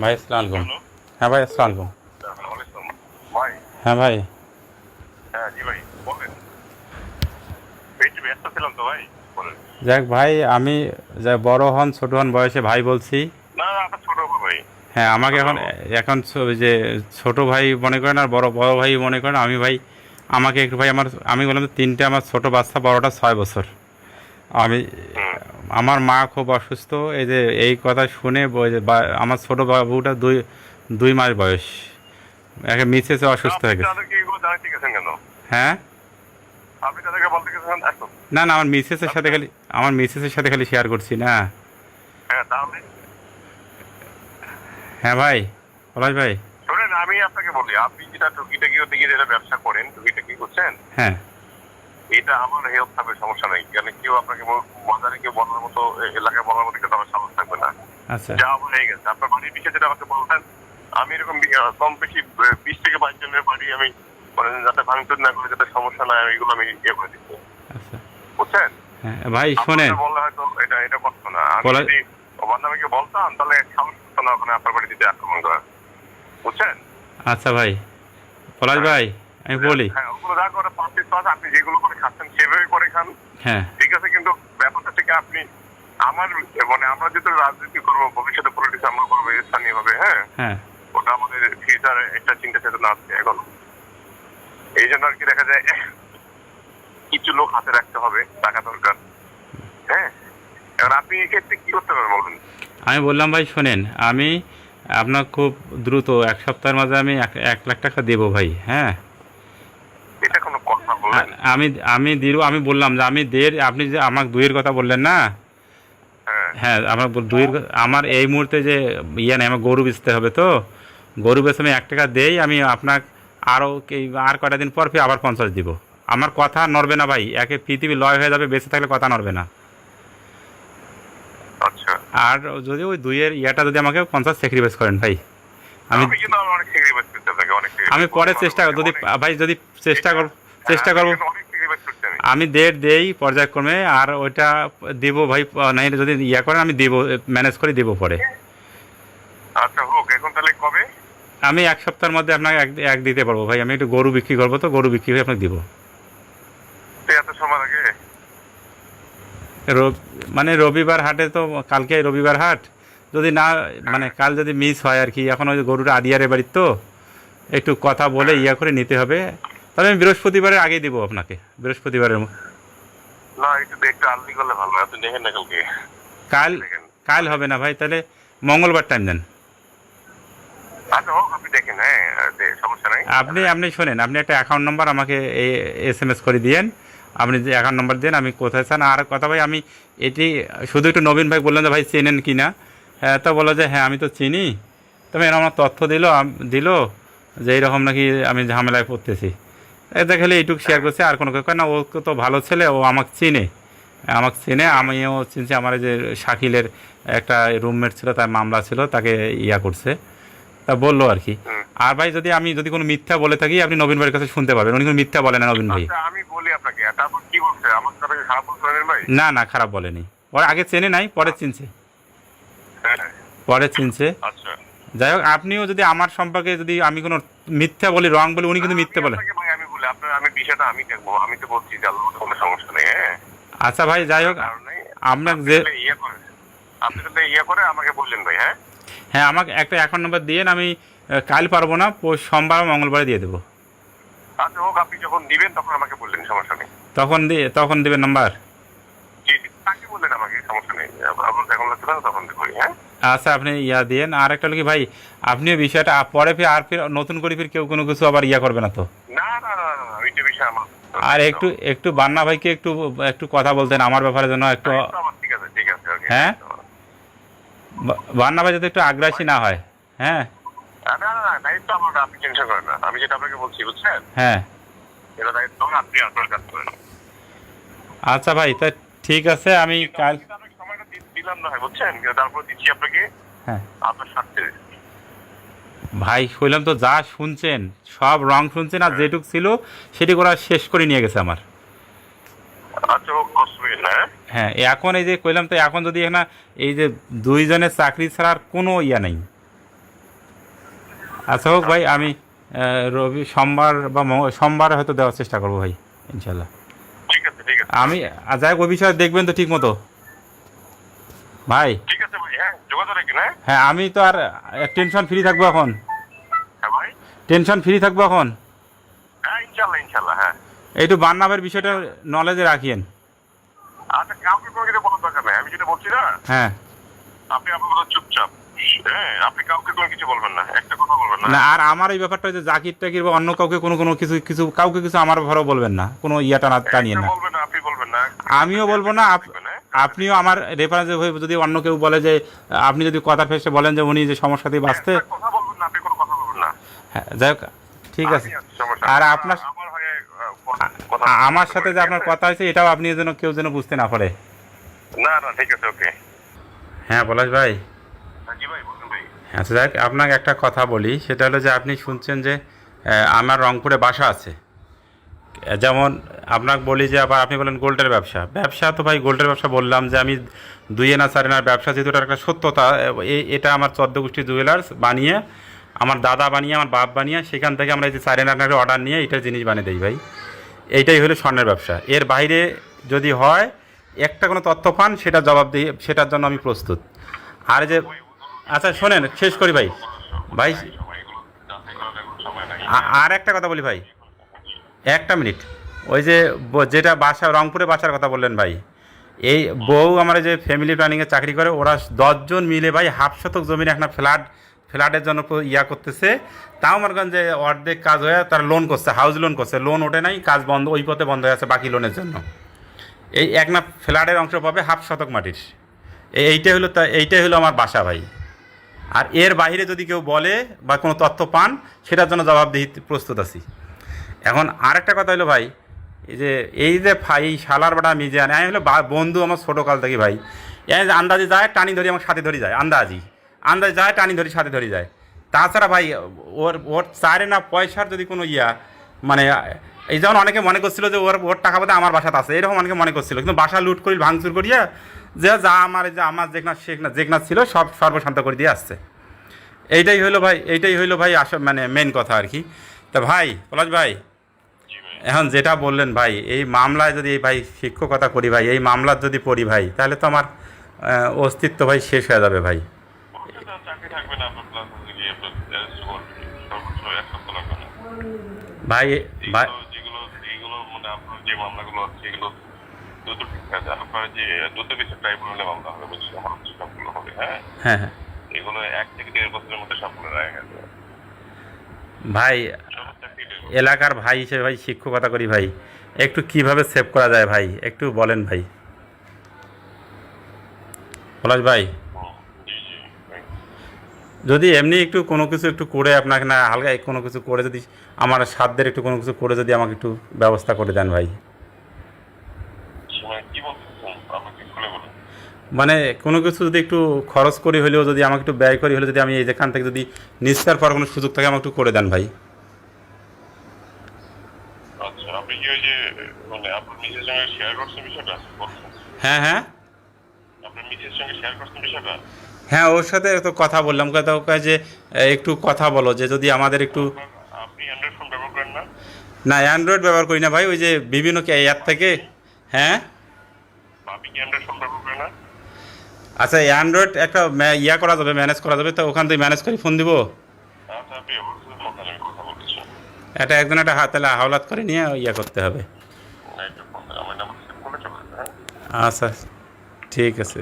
ভাই আসসালামু আলাইকুম। হ্যালো। হ্যাঁ ভাই আসসালামু আলাইকুম। আসসালামু আলাইকুম। ভাই। হ্যাঁ ভাই। হ্যাঁ, জি ভাই, বলেন। একটু ব্যস্ত ছিলাম তো ভাই, বলেন। যাক ভাই, আমি যা বড় হন ছোট হন বয়সে ভাই বলছি। না, না, আপনার ছোট হবো ভাই। হ্যাঁ, আপনার আমাকে ছোট এখন হবো। এখন যে ছোট ভাই মনে করেন আর বড় বড় ভাই মনে করেন। আমি ভাই, আমাকে একটু ভাই, আমি বললাম তো তিনটে আমার ছোট বাচ্চা, বড়টা 6 বছর। আমি হুম। আমার মা খুব অসুস্থ। এই যে এই কথা শুনে আমার ছোট বাবুটা 2 মাস বয়স, একে মিসেসে তা অসুস্থ আপনি হয়ে গেছে। তাদেরকে এগুলো জানাতে গেছেন কেন? হ্যাঁ। আপনি তাদেরকে বলতে গেছেন এখন? না না, আপনি আমার মিসেসের সাথে খালি শেয়ার করছি না। হ্যাঁ, তাহলে হ্যাঁ ভাই, পলাশ ভাই। শোনেন, আমি আপনাকে বলি, আপনি যেটা টুকিটাকি দিকে যেটা ব্যবসা করেন, টুকিটাকি করছেন, হ্যাঁ। এটা আমার হেলথ থাকবে, সমস্যা নেই। কেন কেউ আপনাকে বাজারে কেউ বলার মতো, এলাকায় বলার মতো কিন্তু আমার সাহস থাকবে না। আচ্ছা যা হয়ে গেছে, আপনার বাড়ির বিষয়ে যেটা আমাকে বলতেন, আমি এরকম কম বেশি 20 থেকে 22 জনের বাড়ি আমি মানে যাতে ভাঙচুর না করে, যাতে সমস্যা না হয়, এগুলো আমি ইয়ে করে দিচ্ছি, আচ্ছা। বুঝছেন? হ্যাঁ ভাই শোনেন। আপনাকে বললে হয়তো এটা এটা করতো না। আমি পলাশ। যদি বান্ধবীকে বলতাম, তাহলে সাহস করতো না ওখানে আপনার বাড়ি দিতে আক্রমণ করার, বুঝছেন? আচ্ছা ভাই, পলাশ হ্যাঁ, ভাই, আমি বলি। হ্যাঁ, ওগুলো যা করে পাঁচ আপনি যেগুলো করে খাচ্ছেন সেভাবে করে খান, হ্যাঁ ঠিক আছে। কিন্তু ব্যাপারটা থেকে আপনি আমার মানে আমরা যেহেতু রাজনীতি করবো, ভবিষ্যতে পলিটিক্স আমরা করবো স্থানীয় ভাবে, হ্যাঁ, হ্যাঁ। ওটা আমাদের ফিউচারে একটা চিন্তা চেতনা আছে এখন। এই জন্য আর কি দেখা যায় কিছু লোক হাতে রাখতে হবে, টাকা দরকার, হ্যাঁ। এবার আপনি এক্ষেত্রে কি করতে পারবেন বলুন? আমি বললাম ভাই শোনেন, আমি আপনার খুব দ্রুত 1 সপ্তাহের মাঝে আমি 1 লাখ টাকা দেবো ভাই। হ্যাঁ। এটা কোনো কথা বললেন? আমি আমি দিব, আমি বললাম যে আমি আপনি যে আমাকে 2-এর কথা বললেন না। হ্যাঁ। হ্যাঁ, আমার 2-এর আমার এই মুহূর্তে যে ইয়ে নেই, আমার গরু বেচতে হবে তো। গরু বেচে আমি 1 টাকা দেই, আমি আপনাকে আরও আর কয়টা দিন পর ফির আবার 50 দিব। আমার কথা নড়বে না ভাই, একে পৃথিবী লয় হয়ে যাবে, বেঁচে থাকলে কথা নড়বে না। আচ্ছা। আর যদি ওই 2-এর ইয়াটা যদি আমাকে 50 স্যাক্রিফাইস করেন ভাই, আমি আমি কিন্তু অনেক স্যাক্রিফাইস করতে আপনাকে, অনেক আমি স্যাক্রিফাইস পরে করতে চেষ্টা যদি অনেক। ভাই যদি চেষ্টা এটা করব, চেষ্টা করব। অনেক স্যাক্রিফাইস করতে আমি। আমি দেই পর্যায়ক্রমে, আর ওইটা দেবো ভাই। নাই যদি ইয়া করেন আমি দেবো, ম্যানেজ করে দেবো পরে। আচ্ছা, হোক। এখন তাহলে কবে? আমি 1 সপ্তাহের মধ্যে আপনাকে এক দিতে পারবো ভাই। আমি একটু গরু বিক্রি করবো, তো গরু বিক্রি করে আপনাকে দিব। এত সময় লাগে? মানে রবিবার হাটে তো, কালকে রবিবার হাট। যদি না, মানে কাল যদি মিস হয় আর কি, এখন ওই গরুটা আদিয়ারে বাড়ির তো, একটু কথা বলে হ্যাঁ। ইয়া করে নিতে হবে। তবে আমি বৃহস্পতিবারের আগেই দেবো আপনাকে, বৃহস্পতিবারের না, একটু একটু আর্লি করলে ভালো হয়। আপনি দেখেন না কালকে, কাল। দেখেন। কাল হবে না ভাই, তাহলে মঙ্গলবার টাইম দেন। আচ্ছা, হোক, আপনি দেখেন। হ্যাঁ, সমস্যা নাই। আপনি আপনি শোনেন, আপনি একটা অ্যাকাউন্ট নাম্বার আমাকে SMS করে দিয়েন। আপনি যে অ্যাকাউন্ট নাম্বার দেন, আমি কোথায় চান। আর কথা ভাই, আমি এটি শুধু একটু নবীন ভাই বললেন যে ভাই চেনেন কি না। হ্যাঁ, তো বললো যে হ্যাঁ আমি তো চিনি। তবে এরকম আমার তথ্য দিল যে এইরকম নাকি আমি ঝামেলায় পড়তেছি। এটা খালি এইটুকু শেয়ার করছে, আর কোনো কথা না। ও তো ভালো ছেলে, ও আমাকে চিনে, আমিও চিনছি। আমার এই যে শাকিলের একটা রুমমেট ছিল, তার মামলা ছিল, তাকে ইয়া করছে, তা বললো আর কি। হুম। আর ভাই যদি আমি কোনো মিথ্যা বলে থাকি, আপনি নবীন ভাইয়ের কাছে শুনতে পারবেন। উনি কোনো মিথ্যা বলে না নবীন ভাই। আচ্ছা, আমি বলি আপনাকে, তারপর কি বলছে? আমার কথাকে খারাপ বলছে রনিল ভাই? না না, খারাপ বলেনি। ওর আগে চেনে নাই, পরে চিনছে। হ্যাঁ। পরে চিনছে। আচ্ছা। যাই হোক, আপনিও যদি আমার সম্পর্কে যদি আমি কোনো মিথ্যা বলি, রং বলি, উনি কিন্তু মিথ্যা বলে। ভাই, আমি বলি আপনার, আমি বিষয়টা আমি দেখবো। আমি তো বলছি যে আল্লাহ, কোনো সমস্যা নেই, হ্যাঁ। আচ্ছা ভাই, যাই হোক, কারণে আপনাকে আপনি যে তাহলে ইয়ে করে, আপনি তাহলে ইয়ে করে আমাকে বললেন ভাই, হ্যাঁ। হ্যাঁ, আমাকে একটা অ্যাকাউন্ট নাম্বার দিয়েন। আমি কাল পারবো না, সোমবার বা মঙ্গলবারে দিয়ে দেবো। আচ্ছা, হোক, আপনি যখন দিবেন তখন আমাকে বললেন, সমস্যা নেই। তখন দেবেন নাম্বার। জি, জি, তাকে বললেন আমাকে, সমস্যা নেই। আপনার যখন লাগছে না তখন করি, হ্যাঁ। আচ্ছা, আপনি ইয়া দিয়েন। আর একটা হলো কি ভাই, আপনিও বিষয়টা পরে ফির নতুন করে কেউ কোনো কিছু আবার ইয়া করবে না তো। না, না, না, না, না, ওইটা বিষয় আমার। আর একটু একটু বান্না ভাইকে একটু একটু কথা বলতেন আমার ব্যাপারে, যেন একটু। দায়িত্ব আমার, ঠিক আছে, ঠিক আছে, ওকে। হ্যাঁ, বান্না ভাই যাতে একটু আগ্রাসী না হয়। হ্যাঁ। না, না, না, দায়িত্ব আমার, আপনি টেনশন করেন না। আমি যেটা আপনাকে বলছি, বুঝছেন, হ্যাঁ। এটা দায়িত্ব আপনি আপনার কাজ করেন। আচ্ছা ভাই, তা ঠিক আছে, আমি কিন্তু কাল। আমি কিন্তু আপনাকে সময়টা দিলাম না হয়, বুঝছেন, কিন্তু তারপর দিচ্ছি আপনাকে হ্যাঁ আপনার স্বার্থে। ভাই, শুনলাম তো যা শুনছেন সব রং শুনছেন, আর হ্যাঁ। যেটুক ছিল সেটি ওরা শেষ করে নিয়ে গেছে আমার। আচ্ছা, হোক, অসুবিধা না, হ্যাঁ। হ্যাঁ, এখন এই যে কইলাম তো, এখন যদি না, এই যে 2 জনের চাকরি ছাড়া আর কোনো ইয়া নেই। আচ্ছা হোক ভাই, আমি রবি সোমবার বা সোমবার হয়তো দেওয়ার চেষ্টা করবো ভাই, ইনশাল্লাহ। ঠিক আছে, ঠিক আছে। আমি যাই হোক, ওই বিষয়ে দেখবেন তো ঠিক মতো ভাই। ঠিক আছে ভাই, হ্যাঁ যোগাযোগ রাখেন। হ্যাঁ হ্যাঁ, আমি তো আর টেনশন ফ্রি থাকবো এখন, হ্যাঁ ভাই, টেনশন ফ্রি থাকবো এখন। হ্যাঁ ইনশাল্লাহ, ইনশাল্লাহ। হ্যাঁ একটু বান্নাবের বিষয়টা নলেজে রাখিয়েন। আচ্ছা, কাউকে কোনো কিছু বলার দরকার নেই, আমি যেটা বলছি না, হ্যাঁ, আপনি আপনার মতো চুপচাপ। হ্যাঁ, আপনি কাউকে কোনো কিছু বলবেন না, একটা কথা বলবেন না। না আর আমার এই ব্যাপারটা যে জাকির টাকির বা অন্য কাউকে কোনো কোনো কিছু কিছু কাউকে কিছু আমার ঘরেও বলবেন না, কোনো ইয়াটা না টানিয়ে একটা না। বলবেন না, আপনি বলবেন না। আমিও বলবো না, আপনিও আমার রেফারেন্স হয়ে যদি অন্য কেউ বলে যে, আপনি যদি কথা ফেসে বলেন যে উনি যে সমস্যাতেই বাঁচতে, একটা কথা বলবেন না, আপনি কোনো কথা বলবেন না। হ্যাঁ যাই হোক, ঠিক আছে। আমি আছি, সমস্যা আর নেই। আপনার আমার হয়ে কথা আমার সাথে যে আপনার কথা হয়েছে, এটাও আপনি যেন কেউ যেন বুঝতে না পারে। না না, ঠিক আছে, ওকে। হ্যাঁ পলাশ ভাই। জি ভাই, বলুন ভাই। আচ্ছা যাক, আপনাকে একটা কথা বলি, সেটা হলো যে আপনি শুনছেন যে আমার রংপুরে বাসা আছে। যেমন আপনাকে বলি যে, আবার আপনি বলেন গোল্ডের ব্যবসা, ব্যবসা তো ভাই গোল্ডের ব্যবসা বললাম যে আমি 2 আনা 4 আনার ব্যবসা, যেহেতু এটা একটা সত্যতা, এটা আমার 14 গোষ্ঠী জুয়েলার্স বানিয়ে, আমার দাদা বানিয়ে, আমার বাপ বানিয়ে, সেখান থেকে আমরা এই যে 4 আনার অর্ডার নিয়ে এইটার জিনিস বানিয়ে দিই ভাই। এইটাই হলো স্বর্ণের ব্যবসা। এর বাইরে যদি হয়, একটা কোনো তথ্য পান, সেটা জবাব দিয়ে সেটার জন্য আমি প্রস্তুত। আর যে, আচ্ছা শোনেন, শেষ করি ভাই। ভাই আর একটা কথা বলি ভাই, একটা মিনিট। ওই যে যেটা বাসা, রংপুরে বাসার কথা বললেন ভাই, এই বউ আমার যে ফ্যামিলি প্ল্যানিংয়ে চাকরি করে, ওরা 10 জন মিলে ভাই 1/2 শতক জমির একটা ফ্ল্যাটের জন্য ইয়া করতেছে। তাও আমার যে অর্ধেক কাজ হয়ে তারা লোন করছে, হাউস লোন করছে, লোন ওঠে নাই, কাজ বন্ধ, ওই পথে বন্ধ হয়ে আছে বাকি লোনের জন্য। এই এক না ফ্ল্যাটের অংশ পাবে 1/2 শতক মাটির। এইটাই হলো আমার বাসা ভাই। আর এর বাইরে যদি কেউ বলে বা কোনো তথ্য পান, সেটার জন্য জবাবদিহি প্রস্তুত আছি। এখন আরেকটা কথা হলো ভাই, এই যে ভাই শালার বাটা মিজান, আমি হলো বন্ধু আমার ছোটোকাল থেকে ভাই। এই যে আন্দাজে যায় টানি ধরি, আমার সাথে ধরে যায়, আন্দাজে যায় টানি ধরি, সাথে ধরে যায়। তাছাড়া ভাই ওর ওর চারে না পয়সার যদি কোনো মানে, এই যেমন অনেকে মনে করছিল যে ওর টাকা পাতে আমার বাসাতে আছে, এরকম অনেকে মনে করছিল, কিন্তু বাসা লুট করি, ভাঙচুর করিয়া যা আমার যেখানে ছিল সব সর্বশান্ত করে দিয়ে আসছে। এইটাই হইলো ভাই মানে মেন কথা আর কি। তা ভাই পলাশ ভাই, এখন যেটা বললেন ভাই, এই মামলায় যদি ভাই শিক্ষকতা করি ভাই, এই মামলার যদি পড়ি ভাই, তাহলে তো আমার অস্তিত্ব ভাই শেষ হয়ে যাবে ভাই। চাকরি থাকবে না আপনার, প্লাস গিয়ে সর্বোচ্চ 1 সপ্তাহ লাগবে না ভাই ভাই যেগুলো এইগুলো মানে আপনার যে মামলাগুলো আছে, এগুলো দ্রুত ঠিক আছে। আপনার যে দ্রুত বেশি ট্রাইব্যুনালে মামলা হবে, বুঝছি আমার সবগুলো হবে। হ্যাঁ হ্যাঁ হ্যাঁ এগুলো 1 থেকে 1.5 বছরের মধ্যে সবগুলো রায় গেছে। ভাই, এলাকার ভাই হিসেবে ভাই শিক্ষকতা করি ভাই, একটু কিভাবে সেভ করা যায় ভাই, একটু বলেন ভাই পলাশ ভাই। জি জি ভাই। যদি এমনি একটু কোনো কিছু একটু করে, আপনাকে না হালকা কোনো কিছু করে, যদি আমার সাধ্যের একটু কোনো কিছু করে যদি আমাকে একটু ব্যবস্থা করে দেন ভাই। মানে কি বলতেছেন, আমাকে খুলে বলুন। মানে কোনো কিছু যদি একটু খরচ করি হলেও, যদি আমাকে একটু ব্যয় করি হলে, যদি আমি এই যেখান থেকে যদি নিস্তার পাওয়ার কোনো সুযোগ থাকে, আমাকে একটু করে দেন ভাই। আচ্ছা, আপনি কি ওই যে মানে আপনার নিজের সঙ্গে শেয়ার করছেন বিষয়টা বলছেন? হ্যাঁ হ্যাঁ আপনার নিজের সঙ্গে শেয়ার করছেন বিষয়টা? হ্যাঁ, ওর সাথে তো কথা বললাম, কথা ওকে যে একটু কথা বলো, যে যদি আমাদের একটু। আপনি অ্যান্ড্রয়েড ফোন ব্যবহার করেন না? না, অ্যান্ড্রয়েড ব্যবহার করি না ভাই, ওই যে বিভিন্ন অ্যাপ থেকে। হ্যাঁ আপনি কি অ্যান্ড্রয়েড ফোন ব্যবহার করেন না? আচ্ছা, অ্যান্ড্রয়েড একটা করা যাবে, ম্যানেজ করা যাবে, তো ওখান থেকে ম্যানেজ করে ফোন দিব। আচ্ছা, আপনি অবশ্যই ফোন দেন, আমি কথা বলতেছি। একজন একটা তাহলে হাওলাত করে নিয়ে করতে হবে। না, একটু ফোন দেন, আমার নাম্বার সেভ করে চলে আসবে। হ্যাঁ আচ্ছা ঠিক আছে।